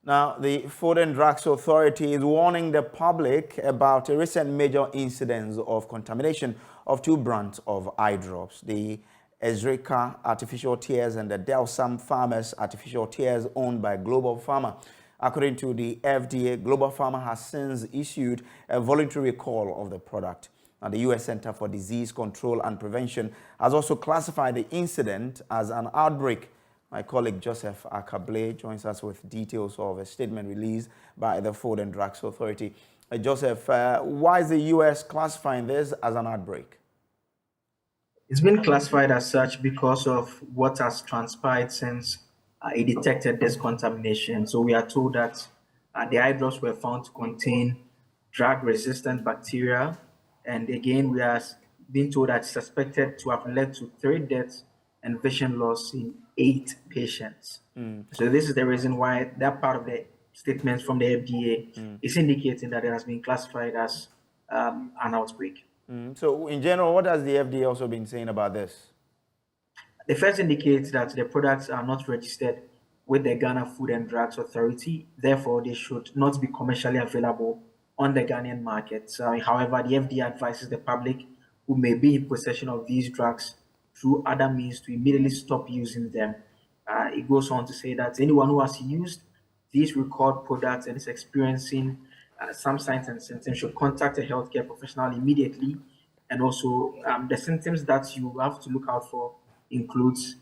Now, the Food and Drugs Authority is warning the public about a recent major incident of contamination of two brands of eye drops, the Ezrika artificial tears and the Delsam Farmers artificial tears owned by Global Pharma. According to the FDA, Global Pharma has since issued a voluntary recall of the product. Now, the U.S. Center for Disease Control and Prevention has also classified the incident as an outbreak. My colleague Joseph Akable joins us with details of a statement released by the Food and Drugs Authority. Joseph, why is the U.S. classifying this as an outbreak? It's been classified as such because of what has transpired since it detected this contamination. So we are told that the eye drops were found to contain drug-resistant bacteria. And again, we are being told that it's suspected to have led to 3 deaths and vision loss in 8 patients. So this is the reason why that part of the statements from the FDA is indicating that it has been classified as an outbreak. So in general, what has the FDA also been saying about this? The first indicates that the products are not registered with the Ghana Food and Drugs Authority. Therefore, they should not be commercially available on the Ghanaian market. However, the FDA advises the public who may be in possession of these drugs through other means to immediately stop using them. It goes on to say that anyone who has used these recalled products and is experiencing some signs and symptoms should contact a healthcare professional immediately. And also, the symptoms that you have to look out for includes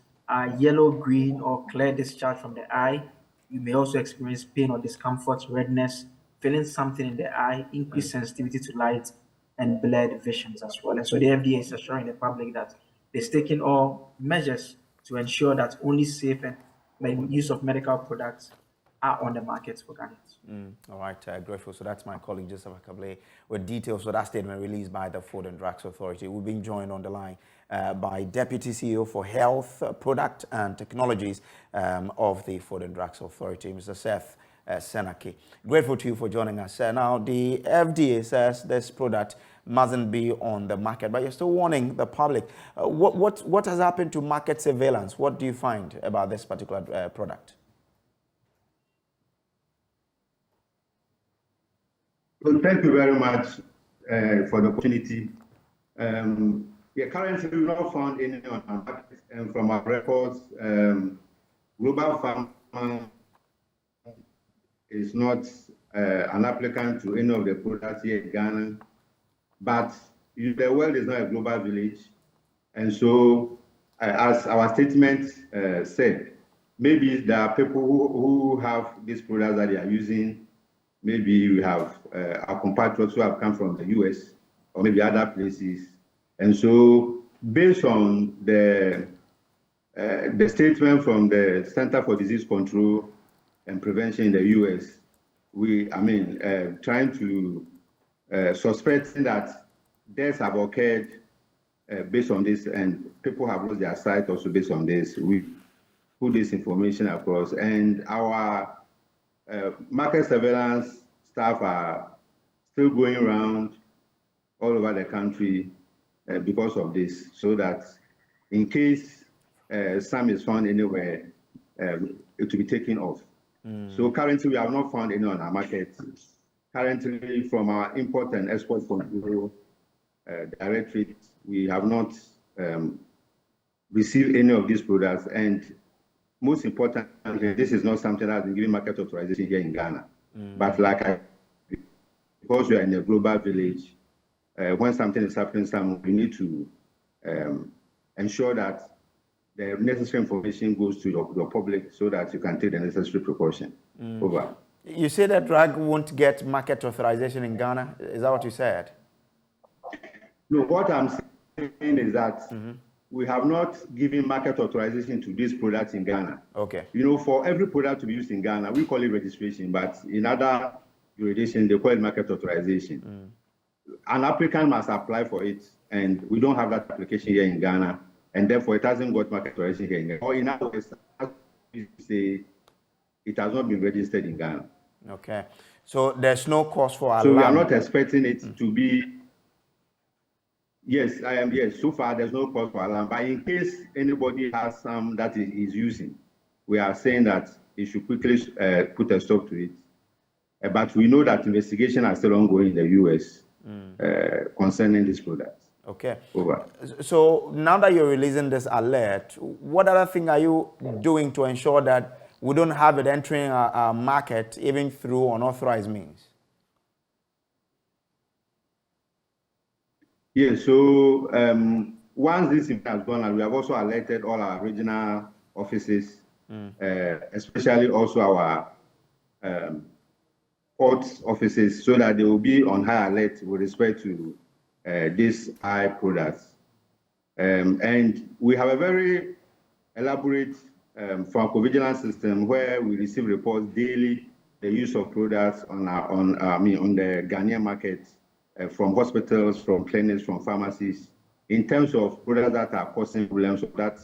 yellow, green, or clear discharge from the eye. You may also experience pain or discomfort, redness, feeling something in the eye, increased sensitivity to light, and blurred visions as well. And so the FDA is assuring the public that it's taking all measures to ensure that only safe and use of medical products are on the market for Ghanaians. All right, grateful. So that's my colleague Joseph Akable with details of that statement released by the Food and Drugs Authority. We've been joined on the line by Deputy CEO for Health, Product and Technologies of the Food and Drugs Authority, Mr. Seth Senaki. Grateful to you for joining us. Now, the FDA says this product mustn't be on the market, but you're still warning the public. What has happened to market surveillance? What do you find about this particular product? Well, thank you very much for the opportunity. Currently we've not found any on our market, and from our records, Global Pharma is not an applicant to any of the products here in Ghana, but the world is not a global village, and so as our statement said, maybe there are people who have these products that they are using. Maybe we have our compatriots who have come from the US or maybe other places. And so based on the statement from the Center for Disease Control and Prevention in the US, trying to suspecting that deaths have occurred based on this, and people have lost their sight also based on this. We put this information across, and our market surveillance staff are still going around all over the country because of this, so that in case some is found anywhere, it will be taken off. So currently we have not found any on our market. Currently, from our import and export control directorate, we have not received any of these products, and most importantly, this is not something that has been given market authorization here in Ghana. But because we are in a global village, when something is happening, we need to ensure that the necessary information goes to the public so that you can take the necessary precaution. Over. You say that drug won't get market authorization in Ghana. Is that what you said? No, what I'm saying is that we have not given market authorization to these products in Ghana. Okay. For every product to be used in Ghana, we call it registration, but in other jurisdictions, they call it market authorization. An applicant must apply for it, and we don't have that application here in Ghana, and therefore it hasn't got market authorization here in Ghana. Or in other words, say it has not been registered in Ghana. Okay. So there's no cause for alarm. So we are not expecting it to be. Yes, I am. Yes, so far there's no cause for alarm. But in case anybody has some that is using, we are saying that it should quickly put a stop to it. But we know that investigations are still ongoing in the U.S. Concerning these products. Okay. Over. So now that you're releasing this alert, what other thing are you doing to ensure that we don't have it entering our market even through unauthorized means? Yes, so once this event has gone on, we have also alerted all our regional offices, especially also our port offices, so that they will be on high alert with respect to these high products. And we have a very elaborate pharmacovigilance system where we receive reports daily, the use of products on the Ghanaian market, from hospitals, from clinics, from pharmacies, in terms of products that are causing problems, that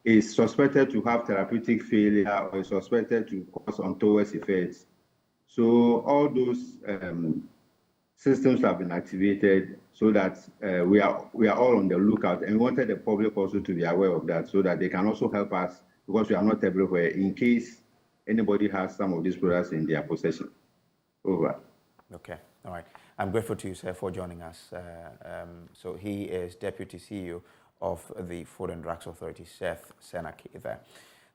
is suspected to have therapeutic failure or is suspected to cause untoward effects. So all those systems have been activated so that we are all on the lookout, and we wanted the public also to be aware of that so that they can also help us, because we are not everywhere, in case anybody has some of these products in their possession. Over. Okay, all right. I'm grateful to you, sir, for joining us. So he is Deputy CEO of the Food and Drugs Authority, Seth Senaki there.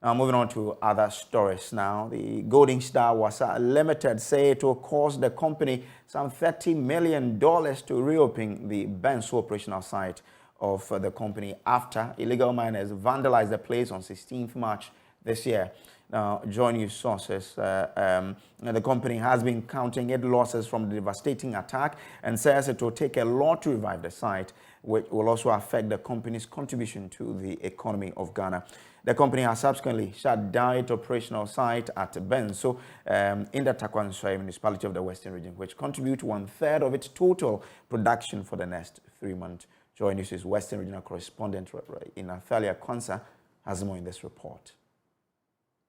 Now, moving on to other stories now. The Golden Star Wasa Limited say it will cost the company some $30 million to reopen the Benso operational site of the company after illegal miners vandalized the place on 16th March this year. Now, JoyNews sources, the company has been counting its losses from the devastating attack and says it will take a lot to revive the site, which will also affect the company's contribution to the economy of Ghana. The company has subsequently shut down its operational site at Benso in the Takwansui municipality of the Western region, which contributes 1/3 of its total production for the next 3 months. JoyNews' Western regional correspondent in Athalia Kwanzaa has more in this report.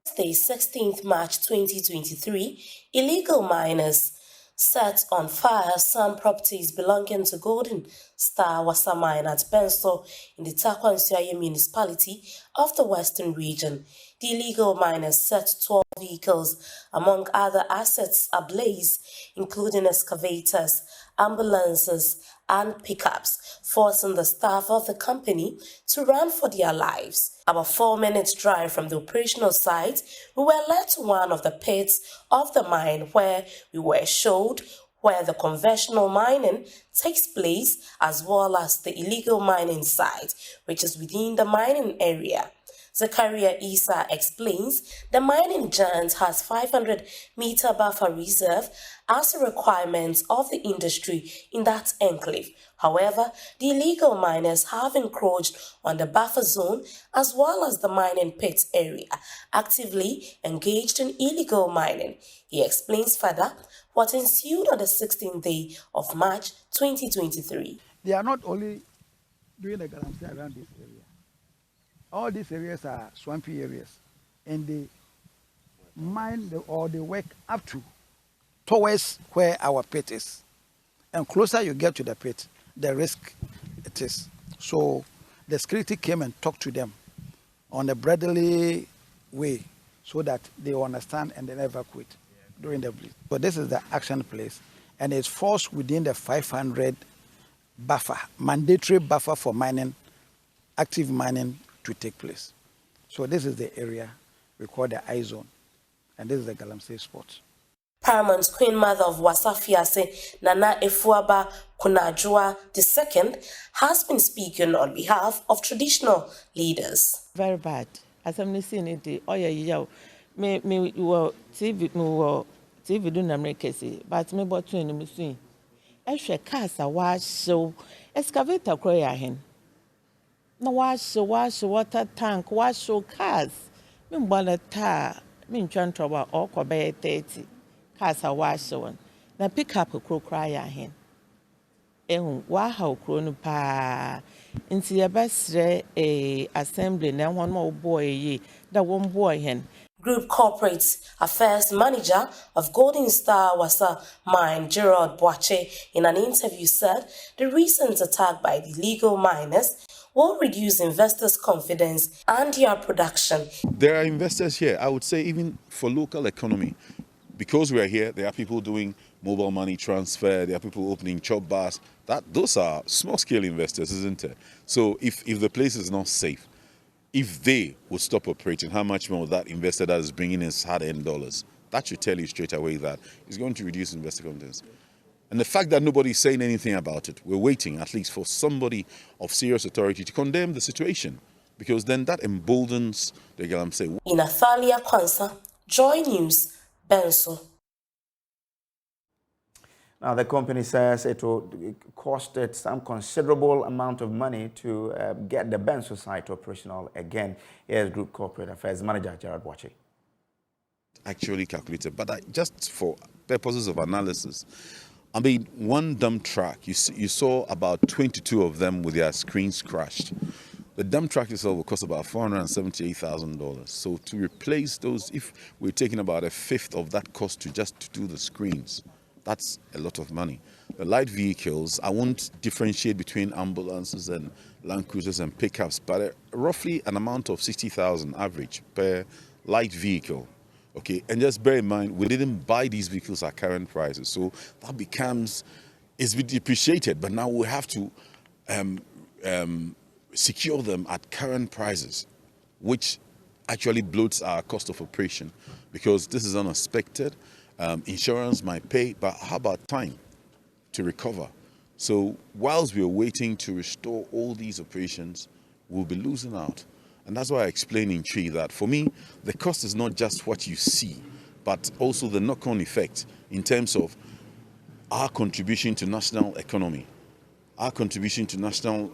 Thursday, 16th March 2023, illegal miners set on fire some properties belonging to Golden Star Wasa Mine at Benso in the Takwansui municipality of the Western region. The illegal miners set 12 vehicles, among other assets, ablaze, including excavators, ambulances, and pickups, forcing the staff of the company to run for their lives. About 4 minutes drive from the operational site, we were led to one of the pits of the mine where we were showed where the conventional mining takes place, as well as the illegal mining site, which is within the mining area. Zakaria Isa explains the mining giant has 500-meter buffer reserve as a requirement of the industry in that enclave. However, the illegal miners have encroached on the buffer zone as well as the mining pit area, actively engaged in illegal mining. He explains further what ensued on the 16th day of March 2023. They are not only doing the galamsey around this area. All these areas are swampy areas, and they mine or they work up towards where our pit is. And closer you get to the pit, the risk it is. So the security came and talked to them on a brotherly way so that they understand and then evacuate during the bleed. So this is the action place, and it's forced within the 500 buffer, mandatory buffer for mining, active mining to take place. So this is the area we call the I zone, and this is the Galamsey spot. Paramount Queen Mother of Wasafiase, Nana Efuaba Kunajua II, has been speaking on behalf of traditional leaders. Very bad. As I'm listening to it, oh yeah, me TV do na make say, but me bought two in the machine. I share cars a wash so excavator cry hen. No wash water tank, wash cars. Me bona ta, me trying to about all 30 cars a wash one. Na pick up a crow cry hen. Wa how crow pa. Inti ya basre assembly na one more boy ye that one boy hen. Group Corporate Affairs Manager of Golden Star Wasa Mine, Gerald Boache, in an interview said the recent attack by the illegal miners will reduce investors' confidence and their production. There are investors here, I would say, even for local economy. Because we are here, there are people doing mobile money transfer, there are people opening chop bars. Those are small-scale investors, isn't it? So if the place is not safe, if they would stop operating, how much more that investor that is bringing in hard-earned dollars? That should tell you straight away that it's going to reduce investor confidence. And the fact that nobody is saying anything about it, we're waiting at least for somebody of serious authority to condemn the situation, because then that emboldens the Galamsey. In Athalia Kwanzaa, Joy News, Benso. Now, the company says it will cost it some considerable amount of money to get the Benso site operational again. Here's Group Corporate Affairs Manager Gerard Wache. Actually calculated, but just for purposes of analysis, I mean, one dump truck, you saw about 22 of them with their screens crashed. The dump truck itself will cost about $478,000. So to replace those, if we're taking about a fifth of that cost to do the screens, that's a lot of money. The light vehicles, I won't differentiate between ambulances and Land Cruisers and pickups, but roughly an amount of $60,000 average per light vehicle. Okay, and just bear in mind, we didn't buy these vehicles at current prices, so that it's been depreciated, but now we have to secure them at current prices, which actually bloats our cost of operation, because this is unexpected. Insurance might pay, but how about time to recover? So whilst we're waiting to restore all these operations, we'll be losing out. And that's why I explained in Tree that for me, the cost is not just what you see, but also the knock-on effect in terms of our contribution to national economy, our contribution to national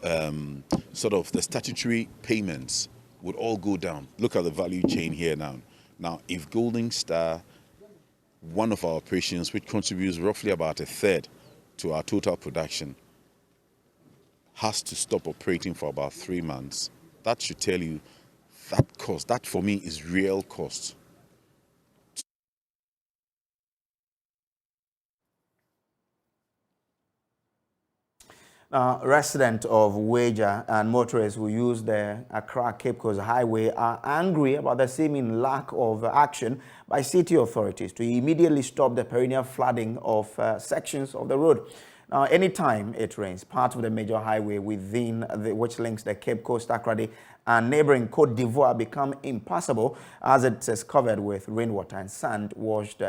sort of the statutory payments would all go down. Look at the value chain here now. Now, if Golden Star, one of our operations, which contributes roughly about a third to our total production, has to stop operating for about 3 months, that should tell you that cost. That for me is real cost. Now, residents of Wager and motorists who use the Accra-Cape Coast Highway are angry about the seeming lack of action by city authorities to immediately stop the perennial flooding of sections of the road. Now, anytime it rains, part of the major highway which links the Cape Coast, Accra and neighboring Côte d'Ivoire become impassable as it is covered with rainwater and sand washed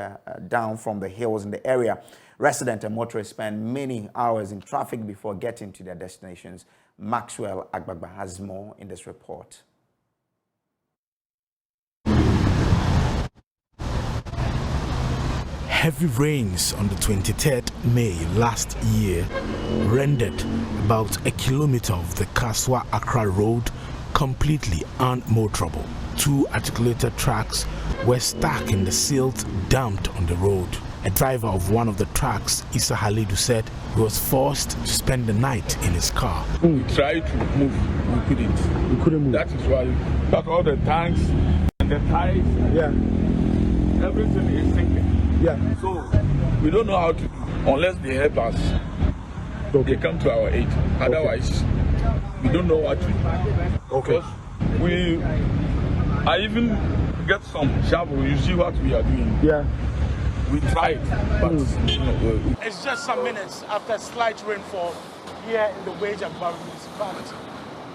down from the hills in the area. Residents and motorists spend many hours in traffic before getting to their destinations. Maxwell Agbagba has more in this report. Heavy rains on the 23rd May last year rendered about a kilometer of the Kaswa-Accra road completely unmotorable. 2 articulated trucks were stuck in the silt dumped on the road. A driver of one of the trucks, Issa Halidu, said he was forced to spend the night in his car. We tried to move, we couldn't. We couldn't move. That is why, but all the tanks and the tires, everything is sinking. Yeah. So we don't know how to do unless they help us. Okay. They come to our aid. Otherwise, we don't know what to do. Okay. Because I even get some shovel. You see what we are doing. Yeah. We tried, but it's just some minutes after slight rainfall here in the Wager municipality.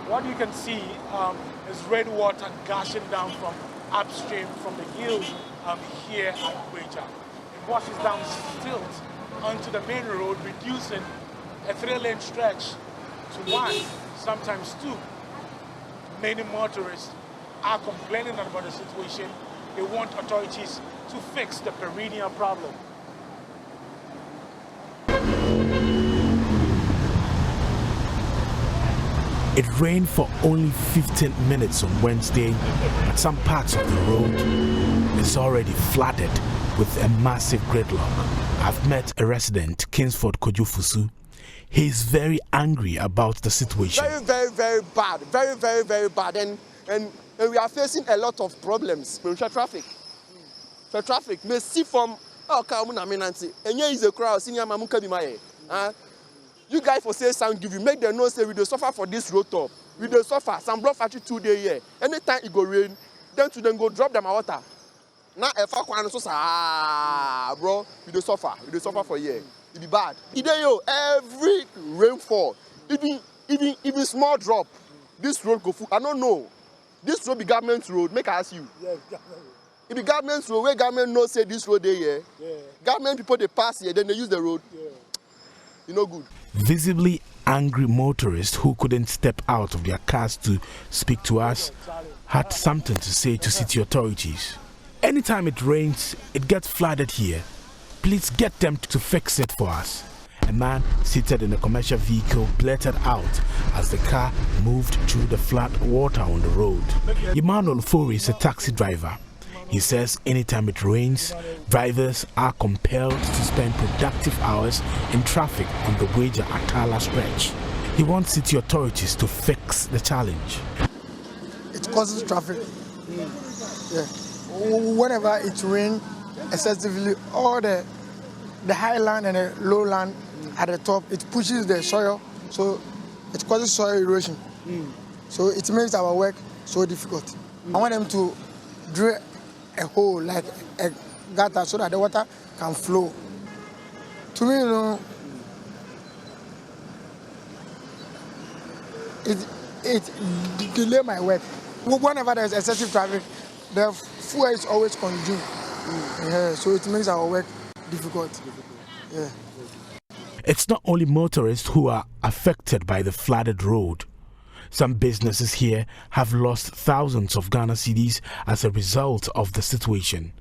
What you can see is rainwater gushing down from upstream from the hills here at Wager. It washes down silt onto the main road, reducing a 3-lane stretch to 1, sometimes 2. Many motorists are complaining about the situation. They want authorities to fix the perennial problem. It rained for only 15 minutes on Wednesday, but some parts of the road is already flooded with a massive gridlock. I've met a resident, Kingsford Kojo. He's very angry about the situation. Very bad. Very bad. And we are facing a lot of problems with traffic. For traffic, may see from is a crowd, you guys for say sound give you make them know say we do suffer for this road top. We dey suffer. Some block factory 2 days here. Anytime it go rain, then to them go drop them water. Now if I can so bro, we dey suffer. We dey suffer for year. It be bad. Every rainfall, even small drop, this road go full. I don't know. This road be government road. Make I ask you. Yes, if the government road, where government no say this road dey here, government people they pass here, then they use the road. You know good. Visibly angry motorists who couldn't step out of their cars to speak to us had something to say to city authorities. Anytime it rains, it gets flooded here. Please get them to fix it for us. A man seated in a commercial vehicle blurted out as the car moved through the flood water on the road. Emmanuel Fori is a taxi driver. He says anytime it rains, drivers are compelled to spend productive hours in traffic on the Weija-Atala stretch. He wants city authorities to fix the challenge. It causes traffic. Whenever it rains excessively, all the high land and the low land at the top, it pushes the soil, so it causes soil erosion. So it makes our work so difficult. I want them to drill a hole, like a gutter, so that the water can flow. To me, you know, it delay my work. Whenever there's excessive traffic, the fuel is always consumed. So it makes our work difficult. It's not only motorists who are affected by the flooded road. Some businesses here have lost thousands of Ghana cedis as a result of the situation.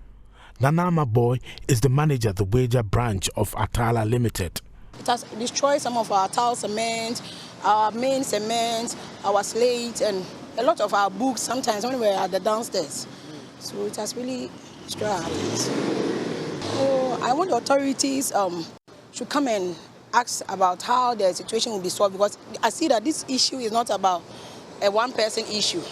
Nanama Boy is the manager at the Weija branch of Atala Limited. It has destroyed some of our tile cement, our main cement, our slate, and a lot of our books sometimes when we're at the downstairs. So it has really destroyed our things. So I want the authorities should come and ask about how the situation will be solved, because I see that this issue is not about a one-person issue.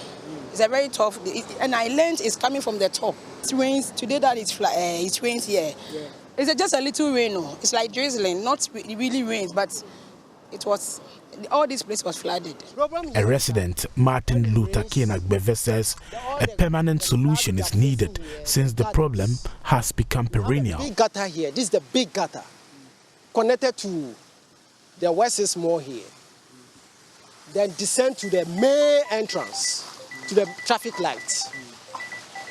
It's a very tough, and I learned it's coming from the top. It rains today, that it rains here. It's just a little rain. It's like drizzling, not really rains, but it was, all this place was flooded. A resident, Martin Luther King Agbeve, says a permanent solution is needed since the problem has become perennial. Big gutter here, this is the big gutter, connected to the West Mall here, then descend to the main entrance, to the traffic lights.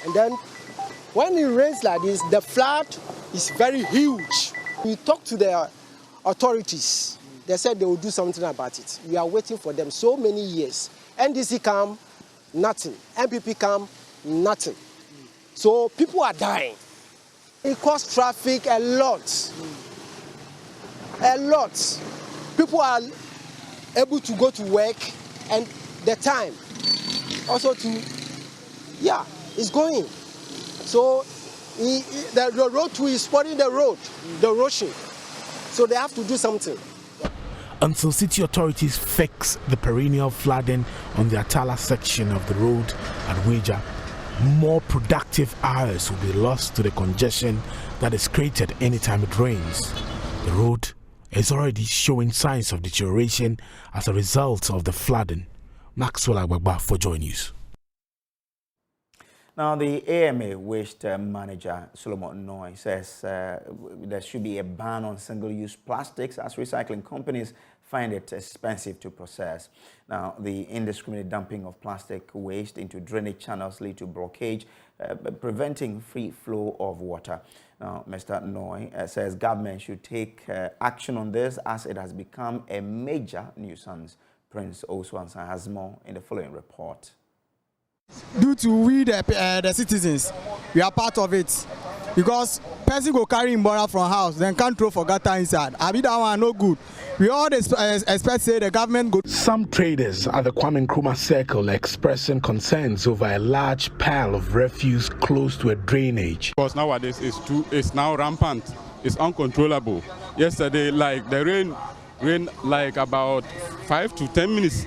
And then when it rains like this, the flood is very huge. We talked to the authorities. They said they will do something about it. We are waiting for them so many years. NDC come, nothing. MPP come, nothing. So people are dying. It costs traffic a lot. A lot. People are able to go to work, and the time also to, it's going. So the road too is spoiling the road, the erosion. So they have to do something. Until city authorities fix the perennial flooding on the Atala section of the road at Weija, more productive hours will be lost to the congestion that is created anytime it rains. The road is already showing signs of deterioration as a result of the flooding. Maxwell Agbagba for JoyNews. Now, the AMA Waste Manager Solomon Noy says there should be a ban on single-use plastics as recycling companies find it expensive to process. Now, the indiscriminate dumping of plastic waste into drainage channels lead to blockage, preventing free flow of water. Now, Mr. Noy says government should take action on this as it has become a major nuisance. Prince Oswansa has more in the following report. Due to we the citizens, we are part of it, because person go carry imbora from house, then can't throw for gutter inside. I mean that one no good. We all expect say the government go. Some traders at the Kwame Nkrumah Circle expressing concerns over a large pile of refuse close to a drainage. Because nowadays it's now rampant, it's uncontrollable. Yesterday, like the rain like about 5 to 10 minutes,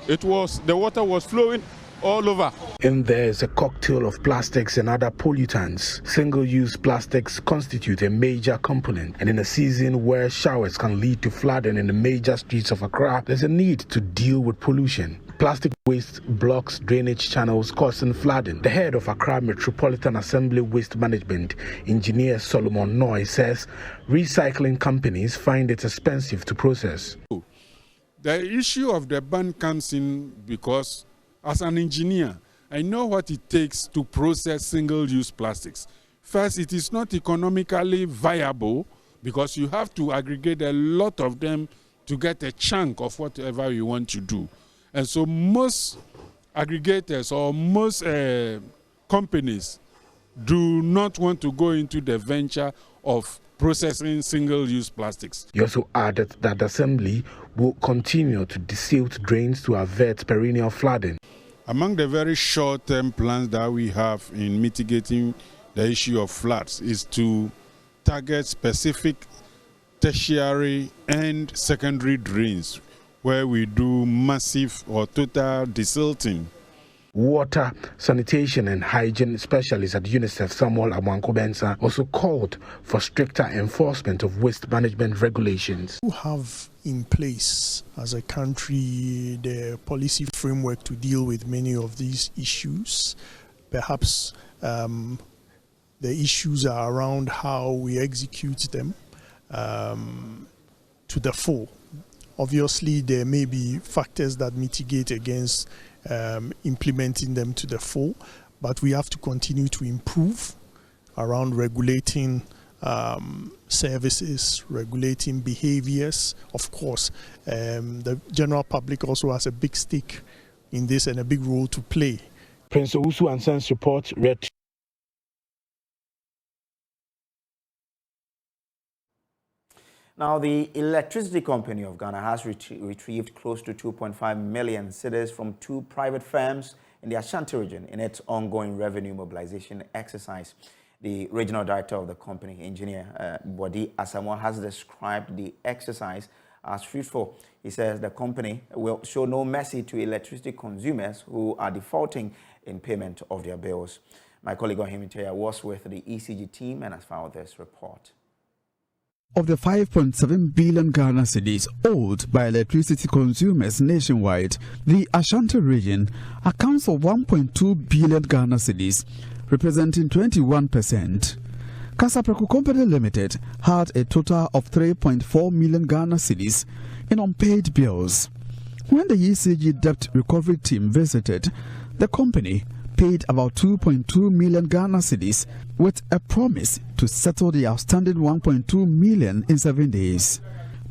the water was flowing all over. In there is a cocktail of plastics and other pollutants. Single-use plastics constitute a major component, and in a season where showers can lead to flooding in the major streets of Accra, there's a need to deal with pollution. Plastic waste blocks drainage channels, causing flooding. The head of Accra Metropolitan Assembly Waste Management, Engineer Solomon Noy, says recycling companies find it expensive to process. The issue of the ban comes in because, as an engineer, I know what it takes to process single-use plastics. First, it is not economically viable because you have to aggregate a lot of them to get a chunk of whatever you want to do. And so most aggregators or most companies do not want to go into the venture of processing single-use plastics. He also added that the assembly will continue to desilt drains to avert perennial flooding. Among the very short-term plans that we have in mitigating the issue of floods is to target specific tertiary and secondary drains where we do massive or total desilting. Water, sanitation and hygiene specialist at UNICEF Samuel Amwanko-Bensa also called for stricter enforcement of waste management regulations. We have in place as a country the policy framework to deal with many of these issues. Perhaps the issues are around how we execute them to the full. Obviously, there may be factors that mitigate against implementing them to the full, but we have to continue to improve around regulating services, regulating behaviors. Of course, the general public also has a big stake in this and a big role to play. Prince Owusu and Sons report read. Now, the Electricity Company of Ghana has retrieved close to 2.5 million cedis from two private firms in the Ashanti region in its ongoing revenue mobilization exercise. The regional director of the company, Engineer Bodi Asamoah, has described the exercise as fruitful. He says the company will show no mercy to electricity consumers who are defaulting in payment of their bills. My colleague Ohimitea was with the ECG team and has found this report. Of the 5.7 billion Ghana cedis owed by electricity consumers nationwide, the Ashanti region accounts for 1.2 billion Ghana cedis, representing 21%. Kasapreko Company Limited had a total of 3.4 million Ghana cedis in unpaid bills. When the ECG debt recovery team visited, the company paid about 2.2 million Ghana cedis with a promise to settle the outstanding 1.2 million in 7 days.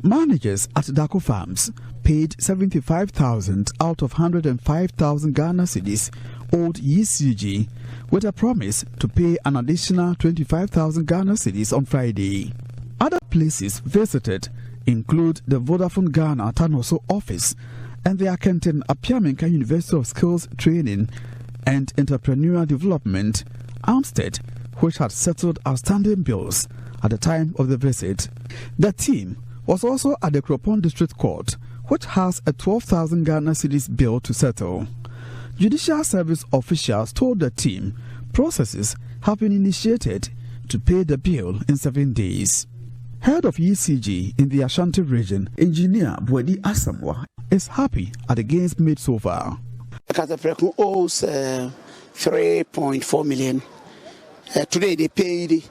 Managers at Dako Farms paid 75,000 out of 105,000 Ghana cedis owed ECG with a promise to pay an additional 25,000 Ghana cedis on Friday. Other places visited include the Vodafone Ghana Tanoso office and the Akenton Apiamenka University of Skills Training and Entrepreneurial Development, Amstead, which had settled outstanding bills at the time of the visit. The team was also at the Kropon District Court, which has a 12,000 Ghana cedis bill to settle. Judicial Service officials told the team processes have been initiated to pay the bill in 7 days. Head of ECG in the Ashanti region, Engineer Bodi Asamoah, is happy at the gains made so far. Kasapreko owes 3.4 million. Today they paid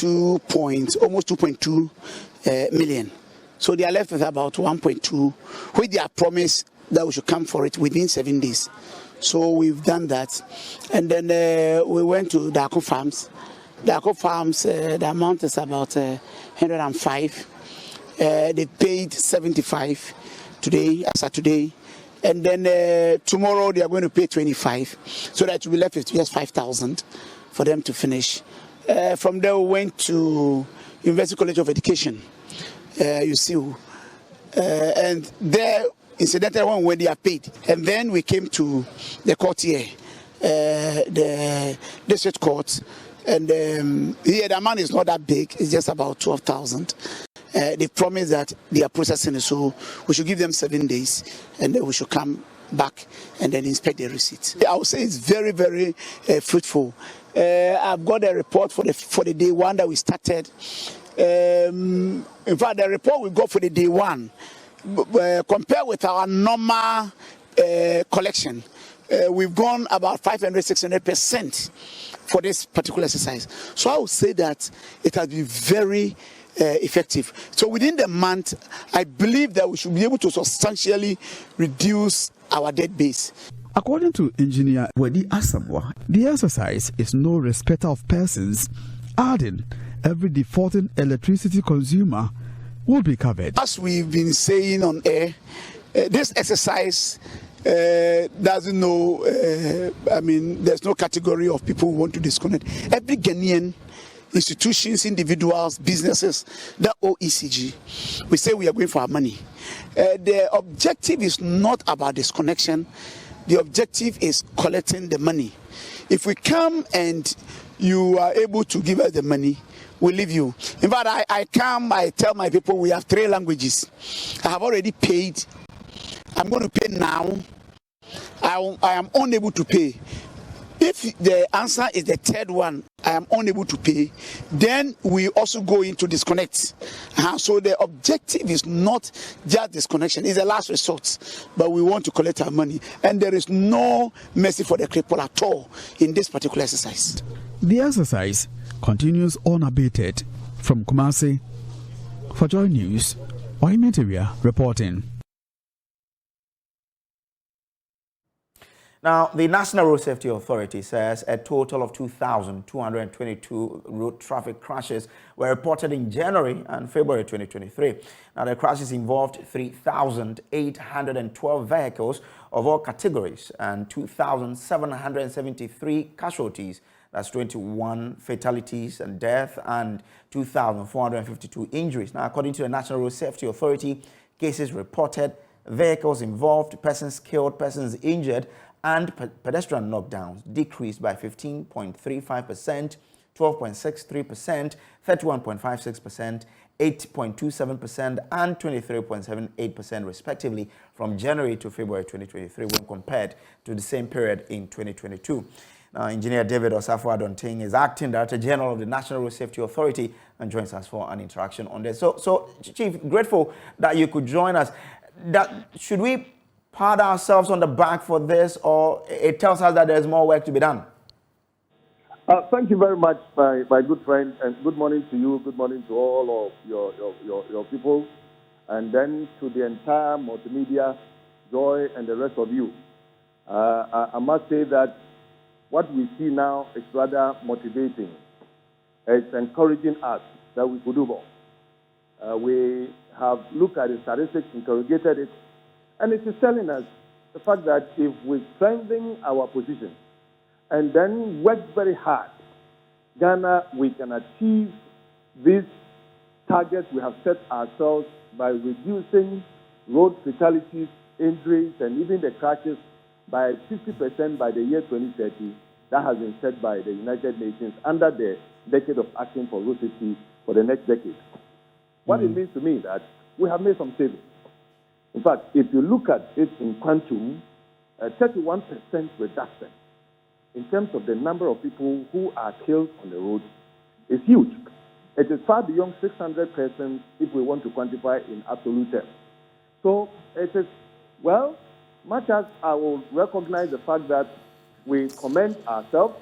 almost 2.2 million. So they are left with about 1.2, with their promise that we should come for it within 7 days. So we've done that. And then we went to Dako Farms. Dako Farms, the amount is about 105. They paid 75 today, as of today. And then tomorrow they are going to pay 25, so that will be left with just 5,000 for them to finish. From there we went to University College of Education, you see, and there incidentally when they are paid, and then we came to the court here, the district court, and here the amount is not that big; it's just about 12,000. They promised that they are processing it, so we should give them 7 days, and then we should come back and then inspect the receipts. I would say it's very, very fruitful. I've got a report for the day one that we started. In fact, the report we got for the day one, compared with our normal collection. We've gone about 500-600% for this particular exercise. So I would say that it has been very effective. So within the month, I believe that we should be able to substantially reduce our debt base. According to engineer Wedi Asamoah, the exercise is no respecter of persons, adding every defaulting electricity consumer will be covered. As we've been saying on air, this exercise doesn't know, there's no category of people who want to disconnect. Every Ghanaian, institutions, individuals, businesses, the OECG, we say we are going for our money. The objective is not about disconnection. The objective is collecting the money. If we come and you are able to give us the money, we'll leave you. In fact, I tell my people we have 3 languages. I have already paid. I'm going to pay now. I am unable to pay. If the answer is the 3rd one, I am unable to pay, then we also go into disconnect. So the objective is not just disconnection, it's a last resort, but we want to collect our money. And there is no mercy for the cripple at all in this particular exercise. The exercise continues unabated. From Kumasi, for JoyNews, Oimeteria reporting. Now, the National Road Safety Authority says a total of 2,222 road traffic crashes were reported in January and February 2023. Now, the crashes involved 3,812 vehicles of all categories and 2,773 casualties. That's 21 fatalities and death and 2,452 injuries. Now, according to the National Road Safety Authority, cases reported, vehicles involved, persons killed, persons injured, and pedestrian knockdowns decreased by 15.35%, 12.63%, 31.56%, 8.27%, and 23.78% respectively from January to February 2023 when compared to the same period in 2022. Now, Engineer David Osafo-Adonting is Acting Director General of the National Road Safety Authority and joins us for an interaction on this. So Chief, grateful that you could join us. Should we pat ourselves on the back for this, or it tells us that there's more work to be done? Thank you very much, my good friend, and good morning to you. Good morning to all of your people, and then to the entire multimedia, Joy, and the rest of you. I must say that what we see now is rather motivating. It's encouraging us that we could do more. We have looked at the statistics, interrogated it, and it is telling us the fact that if we strengthen our position and then work very hard, Ghana, we can achieve these targets we have set ourselves by reducing road fatalities, injuries, and even the crashes by 50% by the year 2030. That has been set by the United Nations under the Decade of Action for Road Safety for the next decade. What it means to me is that we have made some savings. In fact, if you look at it in quantum, 31% reduction in terms of the number of people who are killed on the road is huge. It is far beyond 600 persons if we want to quantify in absolute terms. So it is, well, much as I will recognize the fact that we commend ourselves,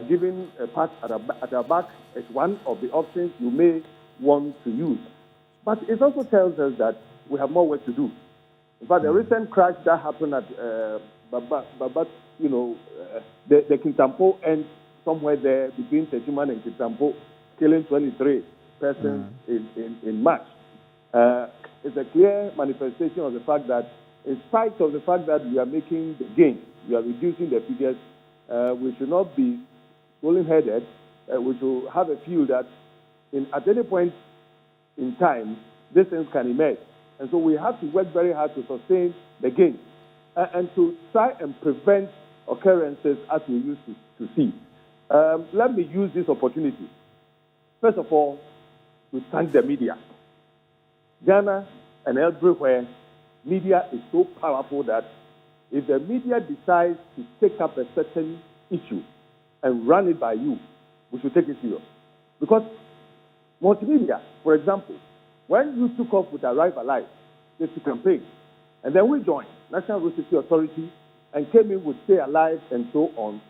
giving a pat at our back is one of the options you may want to use. But it also tells us that we have more work to do. In fact, the recent crash that happened at the Kintampo end somewhere there between Techiman and Kintampo, killing 23 persons in March. It's a clear manifestation of the fact that, in spite of the fact that we are making the gain, we are reducing the figures, we should not be swollen-headed. We should have a view that at any point in time, these things can emerge. And so we have to work very hard to sustain the gain and to try and prevent occurrences as we used to see. Let me use this opportunity, first of all, to thank the media. Ghana and everywhere, media is so powerful that if the media decides to take up a certain issue and run it by you, we should take it serious. Because multimedia, for example, when you took off with Arrive Alive, just to campaign, and then we joined National Road Safety Authority and came in with Stay Alive and so on.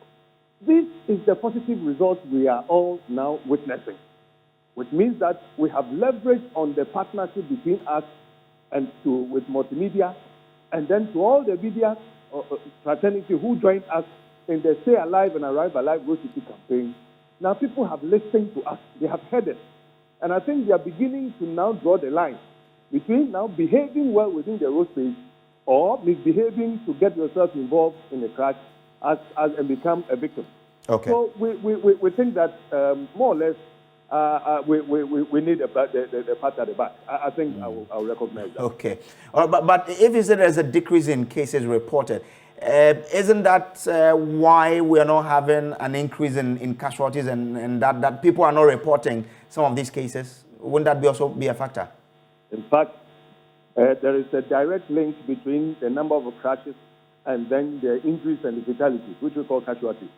This is the positive result we are all now witnessing, which means that we have leveraged on the partnership between us and with multimedia, and then to all the media fraternity who joined us in the Stay Alive and Arrive Alive Road Safety campaign. Now people have listened to us, they have heard it, and I think they are beginning to now draw the line between now behaving well within the road space or misbehaving to get yourself involved in a crash and become a victim. Okay. So we think that more or less we need the pat at the back. I think I will recognize that. Okay. But if you say there's a decrease in cases reported, isn't that why we are not having an increase in casualties and that people are not reporting some of these cases? Wouldn't that also be a factor? In fact, there is a direct link between the number of crashes and then the injuries and the fatalities, which we call casualties.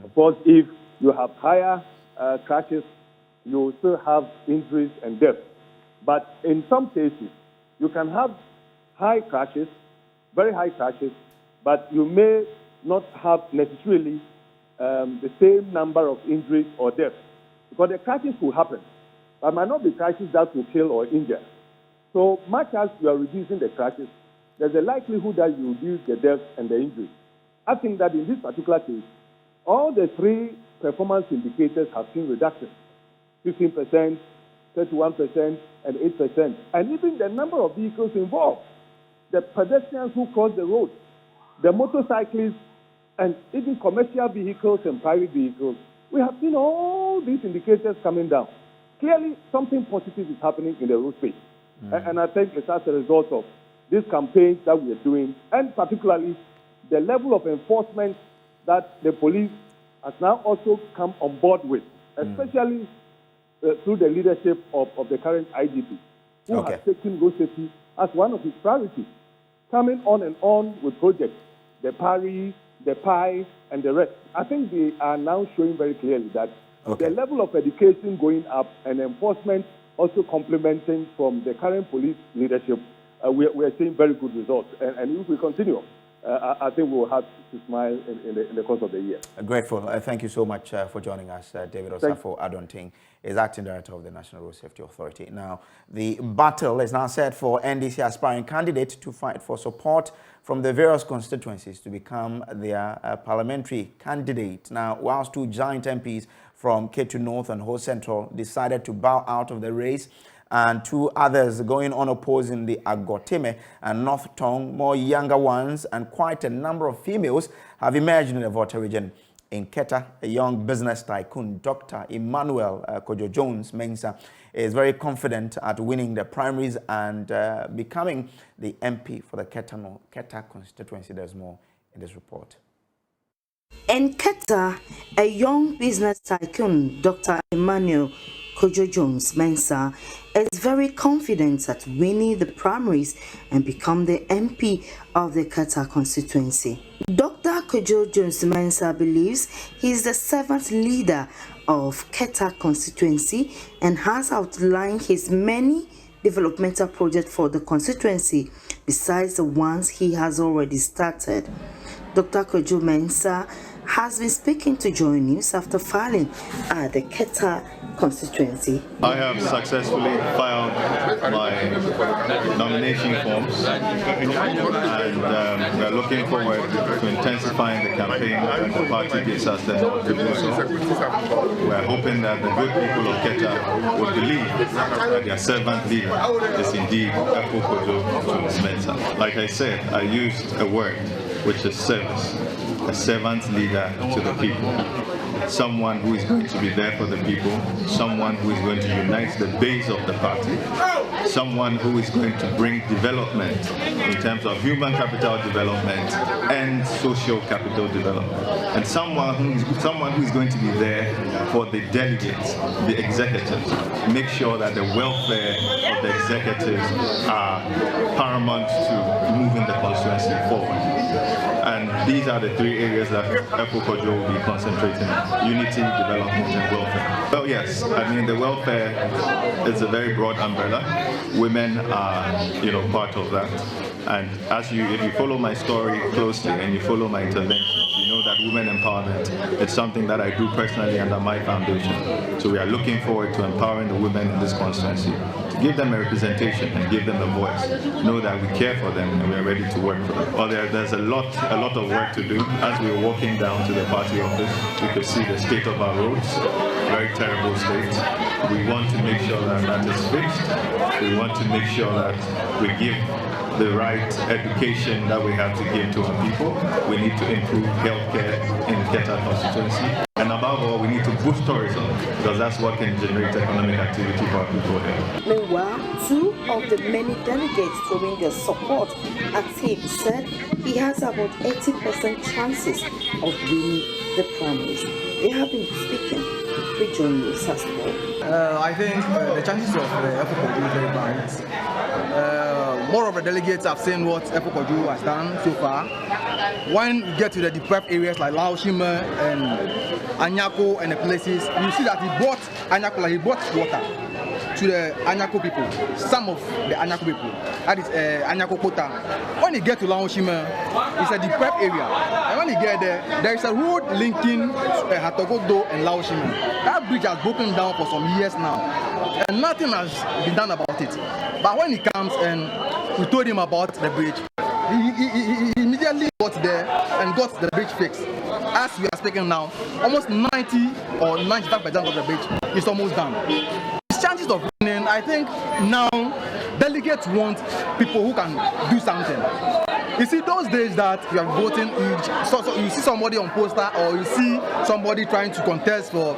Of course, if you have higher crashes, you will still have injuries and deaths. But in some cases, you can have high crashes, very high crashes, but you may not have necessarily the same number of injuries or deaths. Because the crashes will happen, but might not be crashes that will kill or injure. So much as you are reducing the crashes, there's a likelihood that you reduce the deaths and the injuries. I think that in this particular case, all the three performance indicators have seen reduction: 15%, 31%, and 8%. And even the number of vehicles involved, the pedestrians who cross the road, the motorcyclists, and even commercial vehicles and private vehicles, we have seen all these indicators coming down. Clearly, something positive is happening in the road space. And I think it's as a result of these campaigns that we are doing, and particularly the level of enforcement that the police has now also come on board with, especially through the leadership of the current IGP, who has taken road safety as one of his priorities, coming on with projects, the PARI, the PI, and the rest. I think they are now showing very clearly that the level of education going up and enforcement also complementing from the current police leadership, we are seeing very good results. And if we continue, I think we will have to smile in the course of the year. Grateful. Thank you so much for joining us. David Osafo Adonting is Acting Director of the National Road Safety Authority. Now, the battle is now set for NDC aspiring candidates to fight for support from the various constituencies to become their parliamentary candidate. Now, whilst two giant MPs from Ketu North and Ho Central decided to bow out of the race, and two others going on opposing the Agotime and North Tong, more younger ones and quite a number of females have emerged in the Volta region. In Keta, a young business tycoon, Dr. Emmanuel Kojo Jones Mensah, is very confident at winning the primaries and becoming the MP for the Keta constituency. There's more in this report. In Keta, a young business tycoon, Dr. Emmanuel Kojo Jones Mensah, is very confident at winning the primaries and become the MP of the Keta constituency. Dr. Kojo Jones Mensah believes he is the 7th leader of Keta constituency and has outlined his many developmental projects for the constituency besides the ones he has already started. Dr. Kojo Mensah has been speaking to JoyNews after filing at the Keta constituency. I have successfully filed my nomination forms and we are looking forward to intensifying the campaign that the party gives us the nod to do so. We are hoping that the good people of Keta will believe that their servant leader is indeed Kojo Mensah. Like I said, I used a word which is service. A servant leader to the people, someone who is going to be there for the people, someone who is going to unite the base of the party, someone who is going to bring development in terms of human capital development and social capital development, and someone who is going to be there for the delegates, the executives, make sure that the welfare of the executives are paramount to moving the constituency forward. And these are the three areas that Kojo will be concentrating on. unity, development, and welfare. Well, yes, I mean the welfare is a very broad umbrella. Women are, part of that. And if you follow my story closely and you follow my interventions, you know that women empowerment is something that I do personally under my foundation. So we are looking forward to empowering the women in this constituency, to give them a representation and give them a voice. Know that we care for them and we are ready to work for them. Well, there's a lot of work to do. As we were walking down to the party office, we could see the state of our roads, very terrible state. We want to make sure that that is fixed. We want to make sure that we give the right education that we have to give to our people. We need to improve healthcare in Keta constituency. And above all, we need to boost tourism, because that's what can generate economic activity for our people here. Meanwhile, two of the many delegates showing their support at him said he has about 80% chances of winning the primaries. They have been speaking with JoyNews as well. I think the chances of Kojo is very bright. More of the delegates have seen what Kojo has done so far. When you get to the deprived areas like Laoshima and Anyako and the places, you see that he brought Anyako, like he brought water to the Anyako people, some of the Anyako people. That is Anyako Kota. When you get to Laoshima, it's a deprived area. And when you get there is a road linking Hatogodo and Laoshima. That bridge has broken down for some years now, and nothing has been done about it. But when he comes and we told him about the bridge, he immediately got there and got the bridge fixed. As we are speaking now, almost 90 or 95% of the bridge is almost done. His chances of winning, I think now delegates want people who can do something. You see, those days that you are voting, you see somebody on poster or you see somebody trying to contest for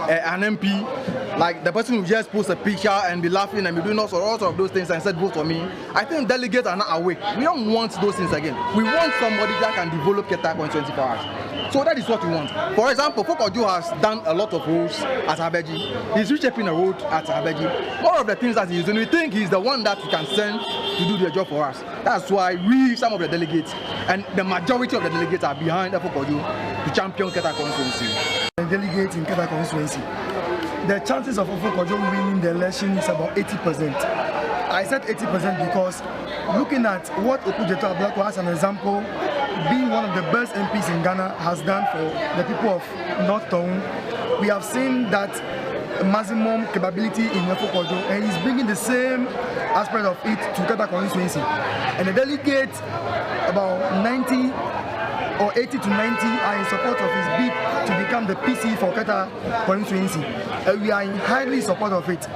an MP, like the person who just post a picture and be laughing and be doing all sorts of those things and said vote for me. I think delegates are not awake. We don't want those things again. We want somebody that can develop Keta in 24 hours. So that is what we want. For example, Kojo has done a lot of roads at Abeji. He's reshaping a road at Abeji. More of the things that he's doing, we think he's the one that we can send to do the job for us. That's why we, some of the delegates, and the majority of the delegates are behind Kojo to champion Keta constituency. The delegates in Keta constituency, the chances of Kojo winning the election is about 80%. I said 80% because looking at what Okujeto Ablako as an example, being one of the best MPs in Ghana has done for the people of North Town, we have seen that maximum capability in Kojo, and he's bringing the same aspect of it to Keta constituency. And the delegates, about 90 or 80 to 90 are in support of his bid to become the PC for Keta constituency. We are in highly support of it.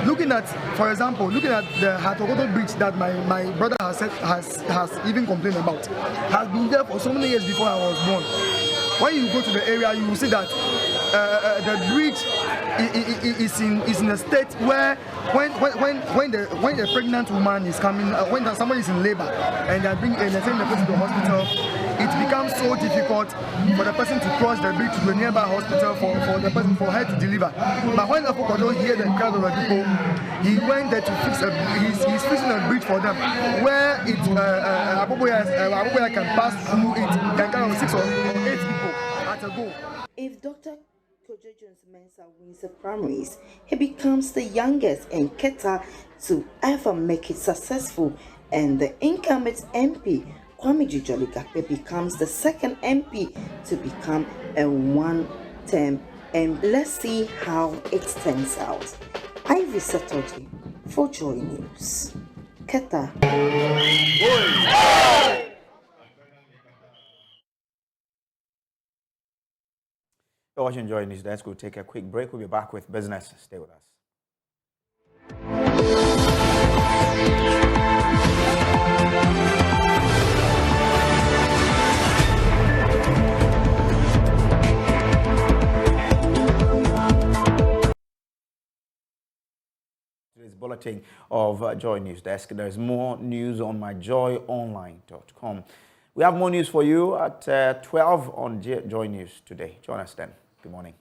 Looking at, for example, looking at the Hatogodo bridge that my brother has said, has even complained about, has been there for so many years before I was born. When you go to the area, you will see that the bridge is in a state where when the pregnant woman is coming, when somebody is in labor and they're sending the person to the hospital, it becomes so difficult for the person to cross the bridge to the nearby hospital for her to deliver. But when Kojo hear the crowd of the people, he went there to fix he's fixing a bridge for them where Aboboya can pass through it, can carry 6 or 8 people at a go. If Dr. Kojo Jones-Mensah wins the primaries, he becomes the youngest in Keta to ever make it successful, and the incumbent MP Kwame Jolly-Gakpe becomes the second MP to become a one-term MP. Let's see how it turns out. Ivy Setoji for JoyNews. Keta. You're watching JoyNews. Let's go take a quick break. We'll be back with business. Stay with us. Today's bulletin of JoyNews Desk. There's more news on myjoyonline.com. We have more news for you at 12 on JoyNews today. Join us then. Good morning.